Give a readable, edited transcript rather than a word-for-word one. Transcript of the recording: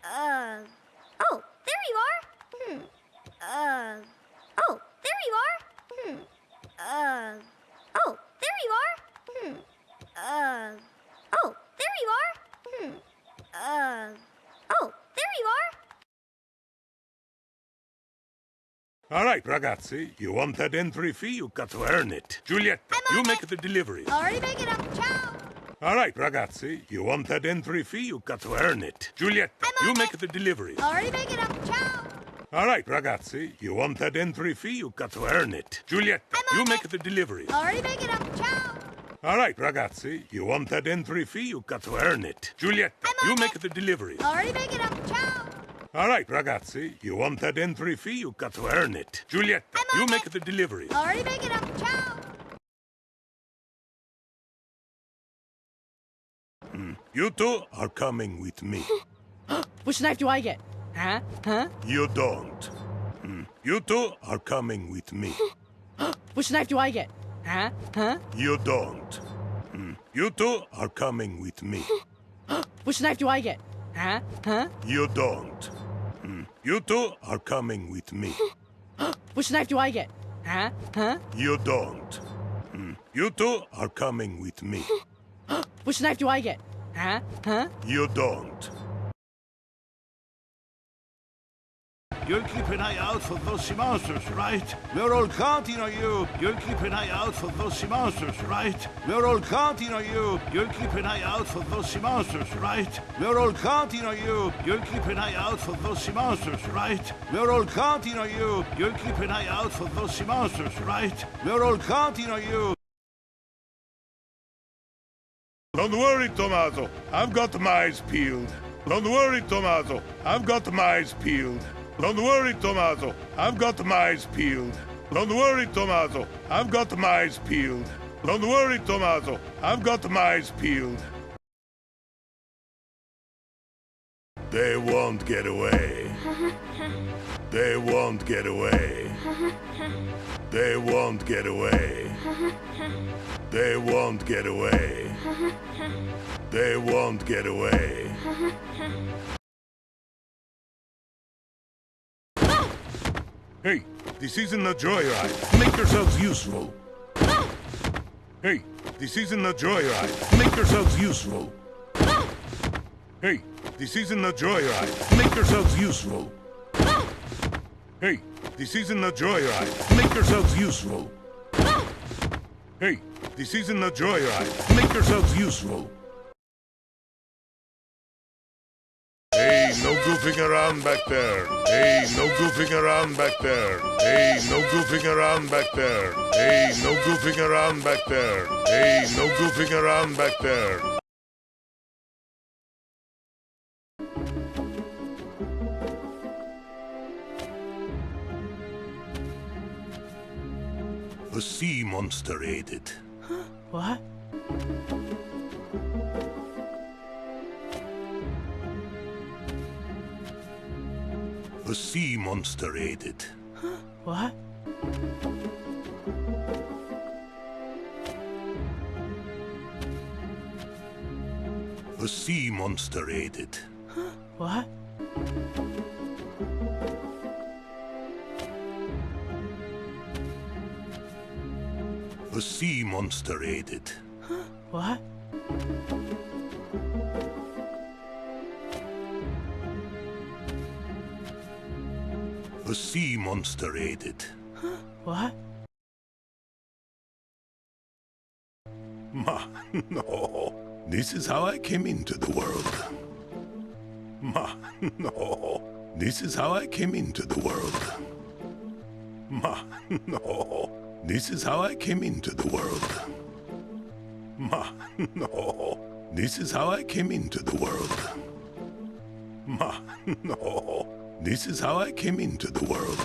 Oh, there you are. Oh, there you are. Oh, there you are. Oh, there you are. Oh, there you are. All right, ragazzi, you want that entry fee? You got to earn it. Giulietta, you make the delivery. Already making up. Ciao. All right, ragazzi, you want that entry fee? You got to earn it. Giulietta, you make the delivery. Already making up. Ciao. All right, ragazzi, you want that entry fee? You got to earn it. Giulietta, you make the delivery. Already making up. Ciao. All right, ragazzi, you want that entry fee? You got to earn it. Giulietta, you make the delivery. Already making up. Ciao. All right, ragazzi, you want that entry fee? You got to earn it. Giulietta, you make the delivery. Already making up. Ciao. You two are coming with me. Which knife do I get? Huh? You don't. You two are coming with me. Which knife do I get? Huh? You don't. You two are coming with me. Which knife do I get? Huh? You don't. You two are coming with me. Which knife do I get? Huh? You don't. You two are coming with me. Which knife do I get? Huh? You don't. You'll keep an eye out for those sea monsters, right? We're all counting on you. You'll keep an eye out for those sea monsters, right? We're all counting on you. You'll keep an eye out for those sea monsters, right? We're all counting on you. You'll keep an eye out for those sea monsters, right? We're all counting on you. You'll keep an eye out for those sea monsters, right? We're all counting on you. Don't worry, Tommaso. I've got my eyes peeled. Don't worry, Tommaso. I've got my eyes peeled. Don't worry, Tommaso. I've got my eyes peeled. Don't worry, Tommaso. I've got my eyes peeled. Don't worry, Tommaso. I've got my eyes peeled. They won't get away. They won't get away. They won't get away. They won't get away. They won't get away. Hey, this isn't a joyride. Make yourselves useful. Hey, this isn't a joyride. Make yourselves useful. Hey, this isn't a joyride. Make yourselves useful. Hey, this isn't a joyride. Make yourselves useful. Hey, this isn't a joyride. Make yourselves useful. Hey, no goofing around back there. Hey, no goofing around back there. Hey, no goofing around back there. Hey, no goofing around back there. Hey, no goofing around back there. A sea monster ate it. What? A sea monster ate it. What? A sea monster ate it. What? A sea monster ate it. What? A sea monster ate it. What? Ma, no. This is how I came into the world. Ma, no. This is how I came into the world. Ma, no. This is how I came into the world. Ma, no. This is how I came into the world. Ma, no. This is how I came into the world.